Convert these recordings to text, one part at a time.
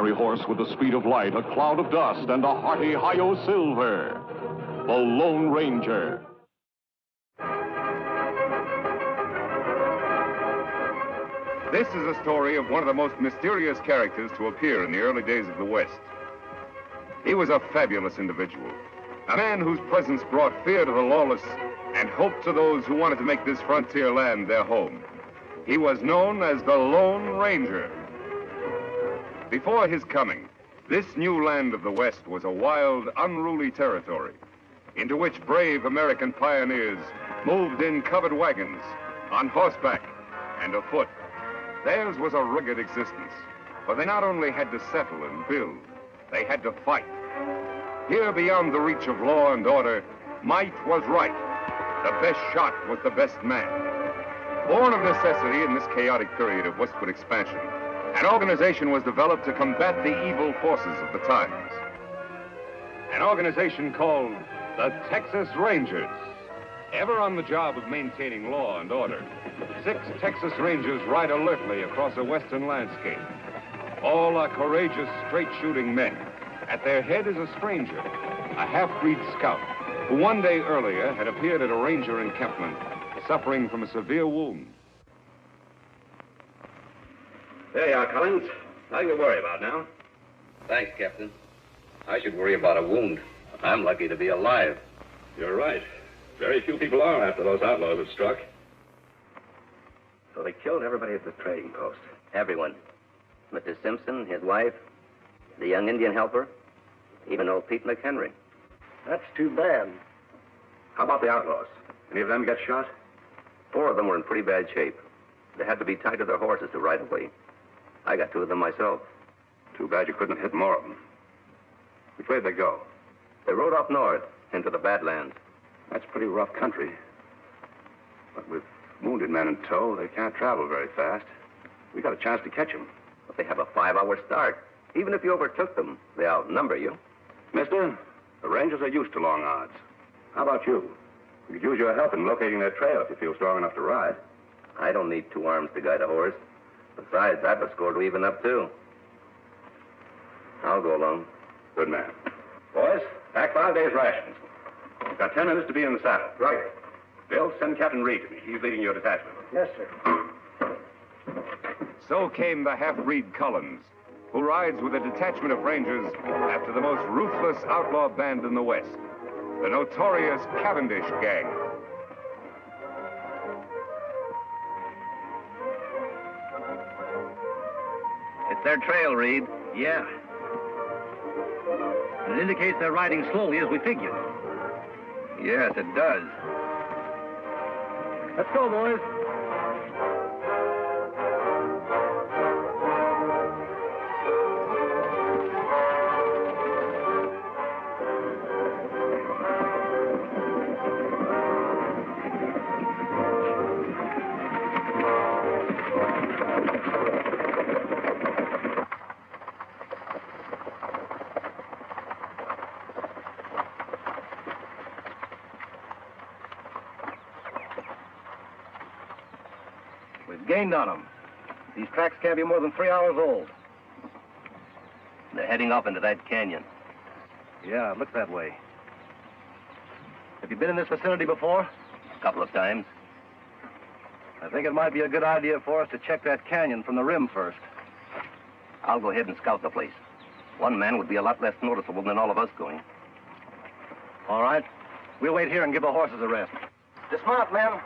fiery horse with the speed of light, a cloud of dust, and a hearty Hi-Yo Silver, the Lone Ranger. This is a story of one of the most mysterious characters to appear in the early days of the West. He was a fabulous individual, a man whose presence brought fear to the lawless and hope to those who wanted to make this frontier land their home. He was known as the Lone Ranger. Before his coming, this new land of the West was a wild, unruly territory into which brave American pioneers moved in covered wagons, on horseback, and afoot. Theirs was a rugged existence, for they not only had to settle and build, they had to fight. Here, beyond the reach of law and order, might was right. The best shot was the best man. Born of necessity in this chaotic period of westward expansion, an organization was developed to combat the evil forces of the times. An organization called the Texas Rangers. Ever on the job of maintaining law and order, 6 Texas Rangers ride alertly across a western landscape. All are courageous, straight-shooting men. At their head is a stranger, a half-breed scout, who one day earlier had appeared at a ranger encampment, suffering from a severe wound. There you are, Collins. Nothing to worry about now. Thanks, Captain. I should worry about a wound. I'm lucky to be alive. You're right. Very few people are after those outlaws have struck. So they killed everybody at the trading post. Everyone. Mr. Simpson, his wife, the young Indian helper, even old Pete McHenry. That's too bad. How about the outlaws? Any of them get shot? 4 of them were in pretty bad shape. They had to be tied to their horses to ride away. I got 2 of them myself. Too bad you couldn't hit more of them. Which way did they go? They rode up north into the Badlands. That's pretty rough country. But with wounded men in tow, they can't travel very fast. We got a chance to catch them. But they have a 5-hour start. Even if you overtook them, they outnumber you. Mister, the Rangers are used to long odds. How about you? We could use your help in locating their trail if you feel strong enough to ride. I don't need 2 arms to guide a horse. Besides, I've a score to even up, too. I'll go along. Good man. Boys, pack 5 days' rations. We've got 10 minutes to be in the saddle. Right. Bill, send Captain Reed to me. He's leading your detachment. Yes, sir. So came the half-breed Collins, who rides with a detachment of Rangers after the most ruthless outlaw band in the West, the notorious Cavendish Gang. It's their trail, Reed. Yeah. It indicates they're riding slowly as we figured. Yes, it does. Let's go, boys. We've gained on them. These tracks can't be more than 3 hours old. They're heading off into that canyon. Yeah, it looks that way. Have you been in this vicinity before? A couple of times. I think it might be a good idea for us to check that canyon from the rim first. I'll go ahead and scout the place. 1 man would be a lot less noticeable than all of us going. All right. We'll wait here and give the horses a rest. Dismount, men.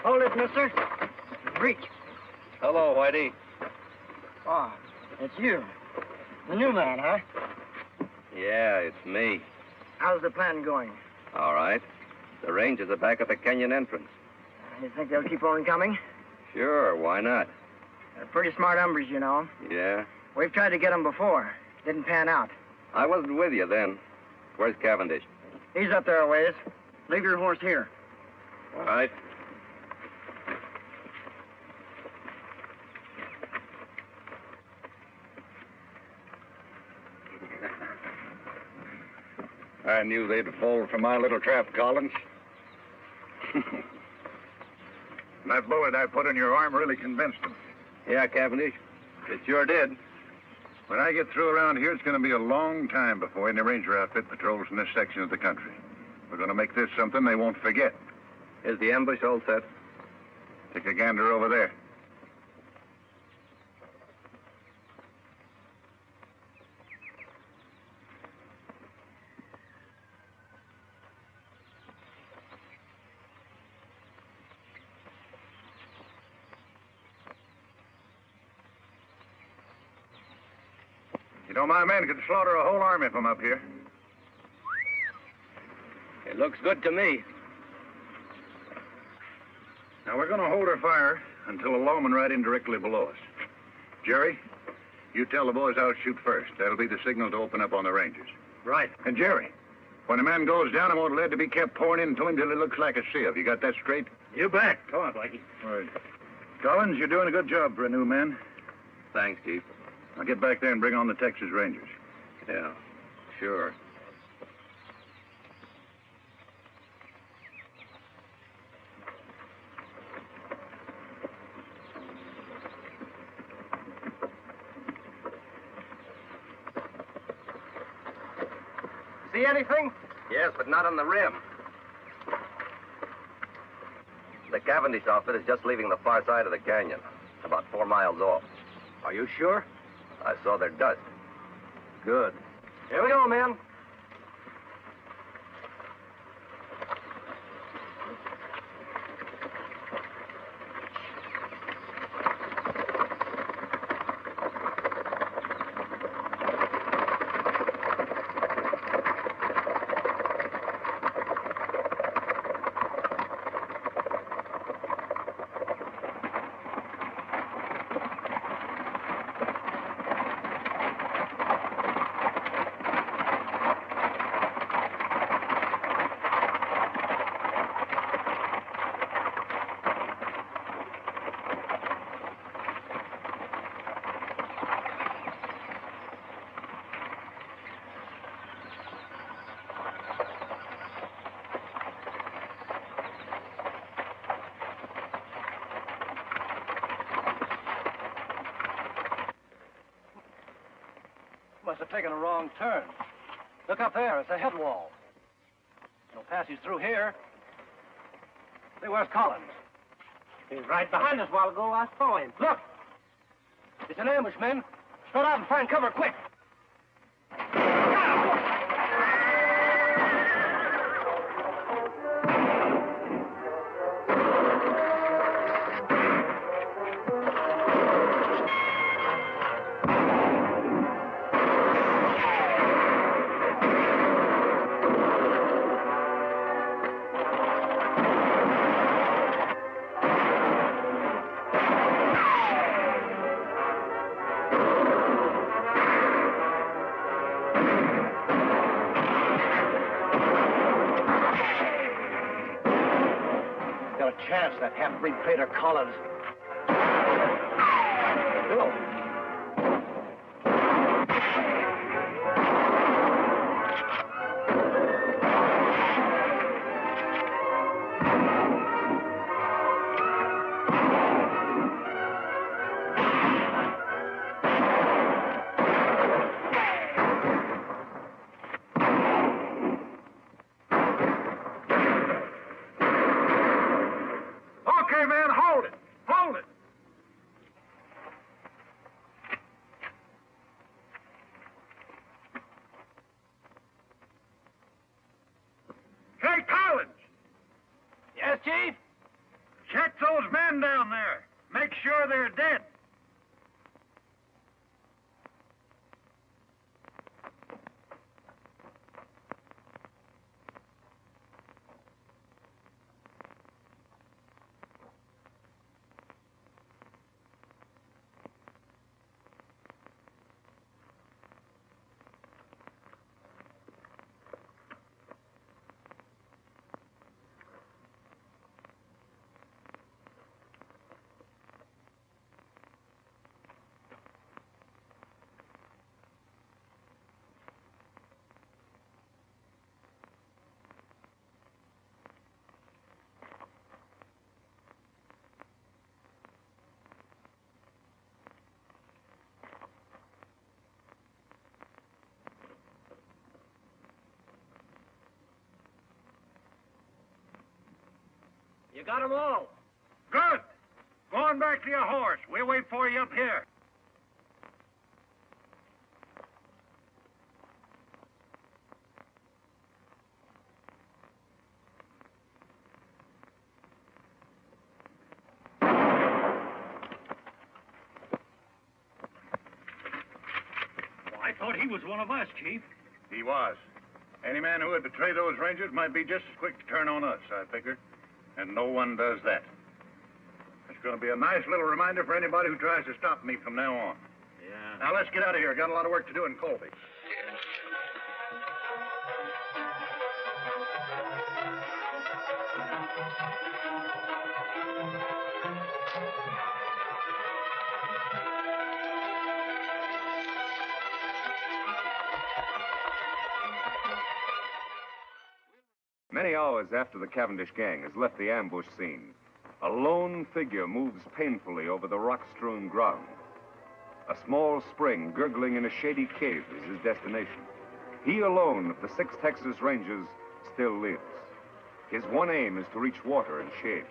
Hold it, mister. Reach. Hello, Whitey. Oh, it's you. The new man, huh? Yeah, it's me. How's the plan going? All right. The Rangers are back at the canyon entrance. You think they'll keep on coming? Sure, why not? They're pretty smart hombres, you know. Yeah? We've tried to get them before. Didn't pan out. I wasn't with you then. Where's Cavendish? He's up there a ways. Leave your horse here. All right. I knew they'd fall for my little trap, Collins. That bullet I put in your arm really convinced them. Yeah, Cavendish. It sure did. When I get through around here, it's going to be a long time before any ranger outfit patrols in this section of the country. We're going to make this something they won't forget. Is the ambush all set? Take a gander over there. You know, my men could slaughter a whole army from up here. It looks good to me. Now, we're going to hold our fire until a lawman ride in directly below us. Jerry, you tell the boys I'll shoot first. That'll be the signal to open up on the Rangers. Right. And Jerry, when a man goes down, I want lead to be kept pouring into him till he looks like a sieve. You got that straight? You bet. Come on, Blackie. All right. Collins, you're doing a good job for a new man. Thanks, Chief. Now get back there and bring on the Texas Rangers. Yeah, sure. See anything? Yes, but not on the rim. The Cavendish outfit is just leaving the far side of the canyon, about 4 miles off. Are you sure? I saw their dust. Good. Here we go, men. Must have taken a wrong turn. Look up there. It's a head wall. No passage through here. See, where's Collins? He was right behind us a while ago. I saw him. Look! It's an ambush, men. Spread out and find cover, quick! Got a chance, that half-breed traitor Collins. Hello. Okay, man, hold it. Hold it. Hey, Collins! Yes, Chief? Check those men down there. Make sure they're dead. You got 'em all. Good. Go on back to your horse. We'll wait for you up here. I thought he was one of us, Chief. He was. Any man who would betray those Rangers might be just as quick to turn on us, I figure. And no one does that. It's going to be a nice little reminder for anybody who tries to stop me from now on. Yeah. Now, let's get out of here. Got a lot of work to do in Colby. Many hours after the Cavendish gang has left the ambush scene, a lone figure moves painfully over the rock-strewn ground. A small spring gurgling in a shady cave is his destination. He alone of the 6 Texas Rangers still lives. His one aim is to reach water and shade.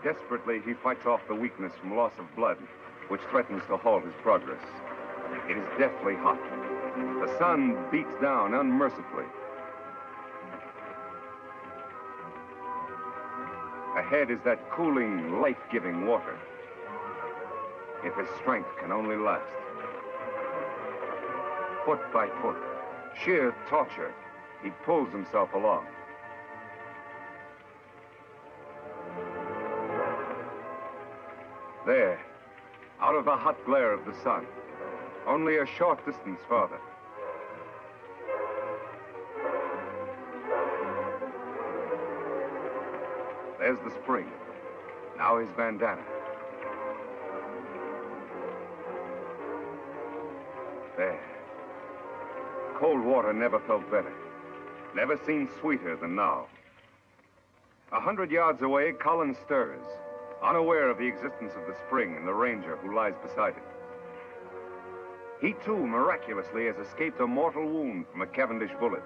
Desperately, he fights off the weakness from loss of blood, which threatens to halt his progress. It is deathly hot. The sun beats down unmercifully. Ahead is that cooling, life-giving water. If his strength can only last. Foot by foot, sheer torture, he pulls himself along. There, out of the hot glare of the sun, only a short distance farther. There's the spring. Now his bandana. There. Cold water never felt better. Never seemed sweeter than now. 100 yards away, Collins stirs, unaware of the existence of the spring and the ranger who lies beside it. He, too, miraculously has escaped a mortal wound from a Cavendish bullet.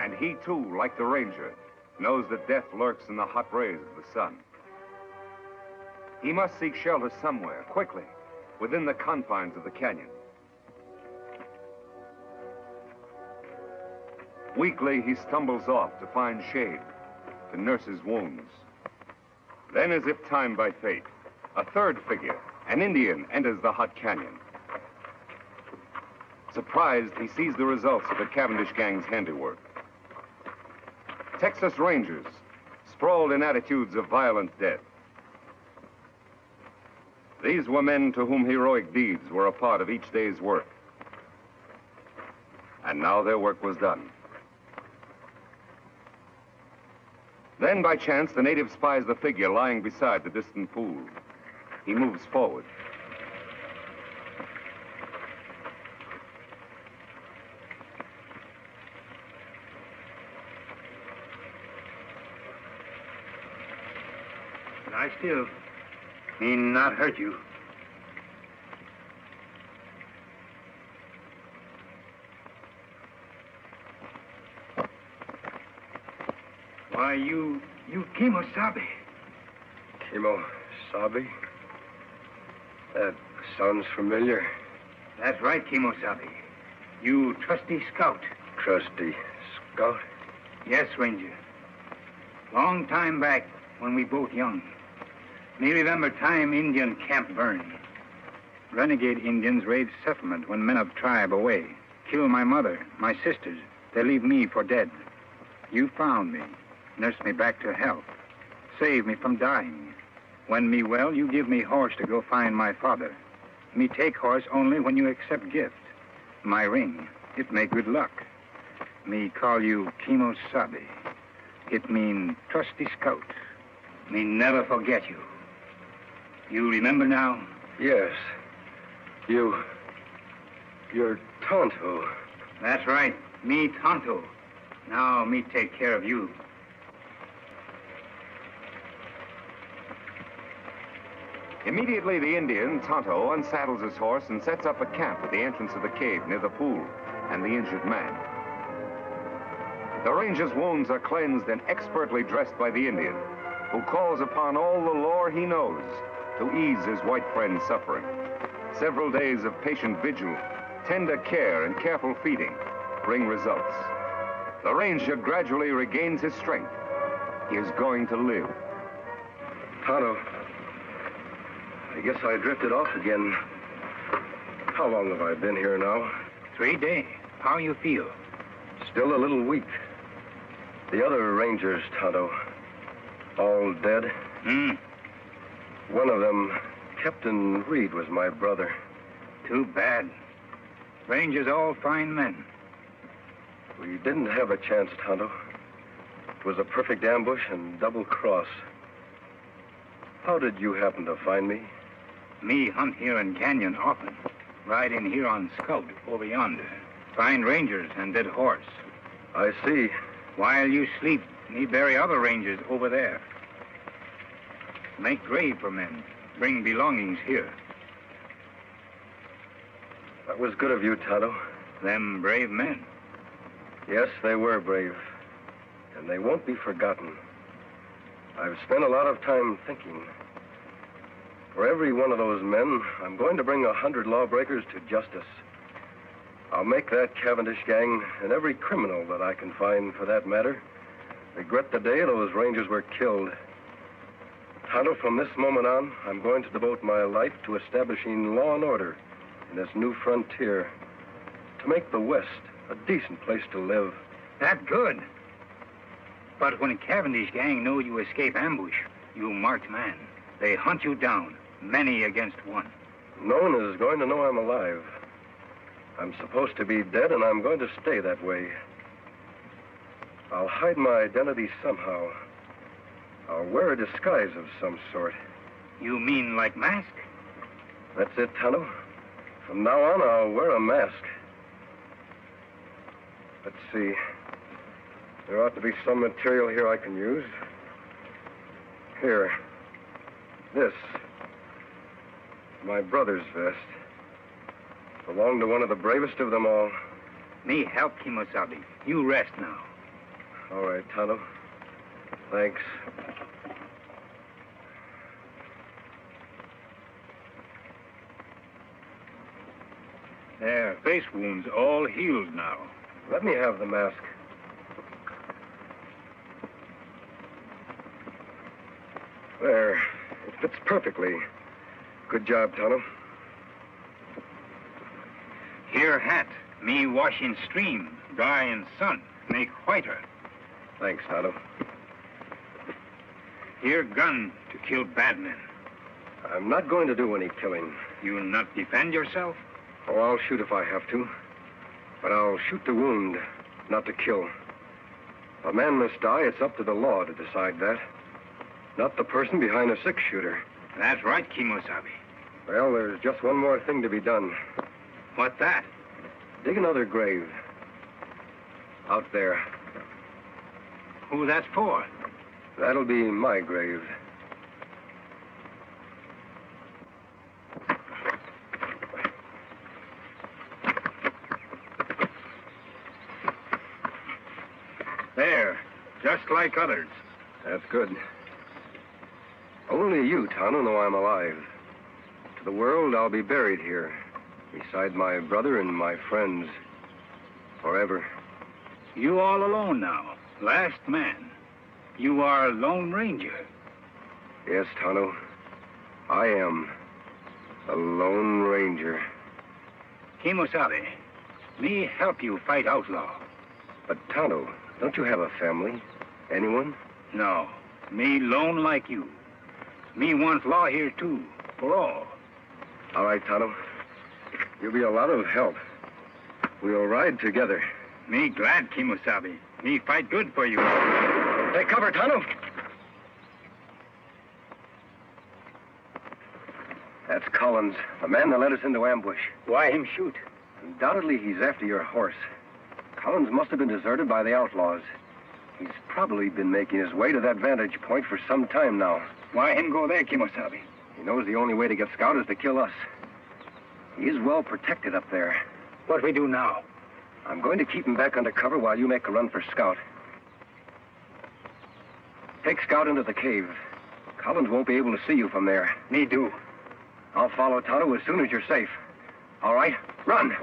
And he, too, like the ranger, knows that death lurks in the hot rays of the sun. He must seek shelter somewhere, quickly, within the confines of the canyon. Weakly, he stumbles off to find shade, to nurse his wounds. Then, as if timed by fate, a third figure, an Indian, enters the hot canyon. Surprised, he sees the results of the Cavendish gang's handiwork. Texas Rangers, sprawled in attitudes of violent death. These were men to whom heroic deeds were a part of each day's work. And now their work was done. Then, by chance, the native spies the figure lying beside the distant pool. He moves forward. Lie still. He not hurt you. Why, you Kimosabe. Kimosabe? That sounds familiar. That's right, Kimosabe. You trusty scout. Trusty scout? Yes, Ranger. Long time back, when we both young. Me remember time Indian camp burned. Renegade Indians raid settlement when men of tribe away. Kill my mother, my sisters. They leave me for dead. You found me. Nursed me back to health. Saved me from dying. When me well, you give me horse to go find my father. Me take horse only when you accept gift. My ring, it make good luck. Me call you Kimosabe. It mean trusty scout. Me never forget you. You remember now? Yes. You're Tonto. That's right. Me Tonto. Now me take care of you. Immediately, the Indian, Tonto, unsaddles his horse and sets up a camp at the entrance of the cave near the pool and the injured man. The ranger's wounds are cleansed and expertly dressed by the Indian, who calls upon all the lore he knows to ease his white friend's suffering. Several days of patient vigil, tender care, and careful feeding bring results. The ranger gradually regains his strength. He is going to live. Tonto, I guess I drifted off again. How long have I been here now? 3 days. How you feel? Still a little weak. The other rangers, Tonto, all dead. One of them, Captain Reed, was my brother. Too bad. Rangers all fine men. We didn't have a chance, Tonto. It was a perfect ambush and double cross. How did you happen to find me? Me hunt here in Canyon often. Ride in here on scout over yonder. Find rangers and dead horse. I see. While you sleep, me bury other rangers over there. Make grave for men. Bring belongings here. That was good of you, Tonto. Them brave men. Yes, they were brave. And they won't be forgotten. I've spent a lot of time thinking. For every one of those men, I'm going to bring 100 lawbreakers to justice. I'll make that Cavendish gang, and every criminal that I can find for that matter, regret the day those rangers were killed. Tonto, from this moment on, I'm going to devote my life to establishing law and order in this new frontier, to make the West a decent place to live. That good. But when Cavendish gang know you escape ambush, you marked man. They hunt you down, many against one. No one is going to know I'm alive. I'm supposed to be dead, and I'm going to stay that way. I'll hide my identity somehow. I'll wear a disguise of some sort. You mean like mask? That's it, Tonto. From now on, I'll wear a mask. Let's see. There ought to be some material here I can use. Here. This. My brother's vest. Belonged to one of the bravest of them all. Me help Kimosabe. You rest now. All right, Tonto. Thanks. Their face wounds all healed now. Let me have the mask. There. It fits perfectly. Good job, Tonto. Here hat. Me wash in stream, dry in sun, make whiter. Thanks, Tonto. Here gun to kill bad men. I'm not going to do any killing. You not defend yourself? Oh, I'll shoot if I have to. But I'll shoot to wound, not to kill. If a man must die, it's up to the law to decide that. Not the person behind a six-shooter. That's right, Kimosabe. Well, there's just one more thing to be done. What's that? Dig another grave. Out there. Who that's for? That'll be my grave. There, just like others. That's good. Only you, Tonto, know I'm alive. To the world, I'll be buried here, beside my brother and my friends, forever. You all alone now, last man. You are a Lone Ranger. Yes, Tonto. I am a Lone Ranger. Kimosabe, me help you fight outlaw. But, Tonto, don't you have a family? Anyone? No, me lone like you. Me want law here, too, for all. All right, Tonto. You'll be a lot of help. We'll ride together. Me glad, Kimosabe. Me fight good for you. Take cover, Tonto. That's Collins, the man that led us into ambush. Why him shoot? Undoubtedly, he's after your horse. Collins must have been deserted by the outlaws. He's probably been making his way to that vantage point for some time now. Why him go there, Kimosabe? He knows the only way to get Scout is to kill us. He's well protected up there. What we do now? I'm going to keep him back under cover while you make a run for Scout. Take Scout into the cave. Collins won't be able to see you from there. Me do. I'll follow Tonto as soon as you're safe. All right, run.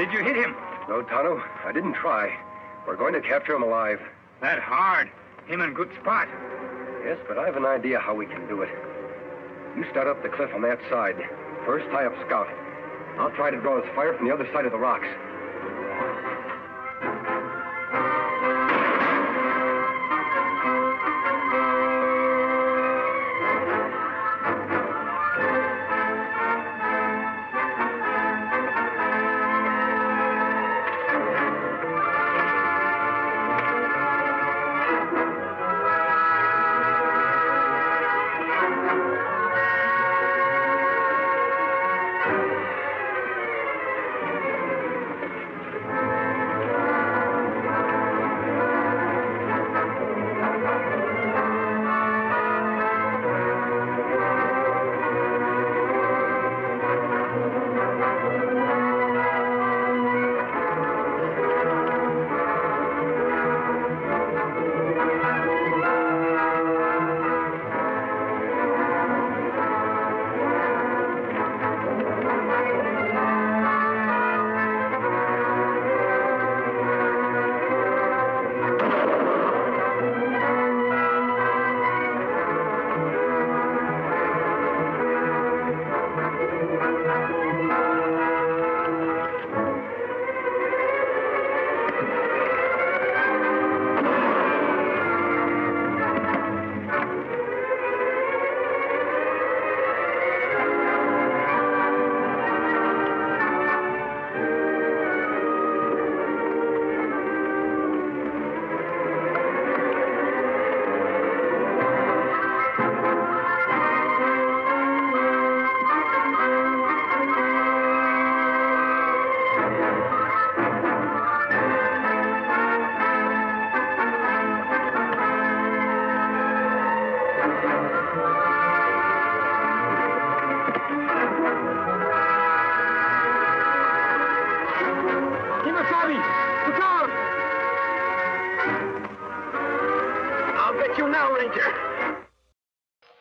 Did you hit him? No, Tonto, I didn't try. We're going to capture him alive. That hard. Him in good spot. Yes, but I have an idea how we can do it. You start up the cliff on that side. First, tie up Scout. I'll try to draw his fire from the other side of the rocks.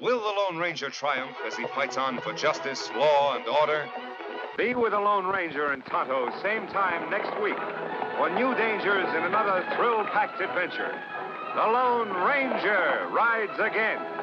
Will the Lone Ranger triumph as he fights on for justice, law, and order? Be with the Lone Ranger and Tonto same time next week for new dangers in another thrill-packed adventure. The Lone Ranger rides again.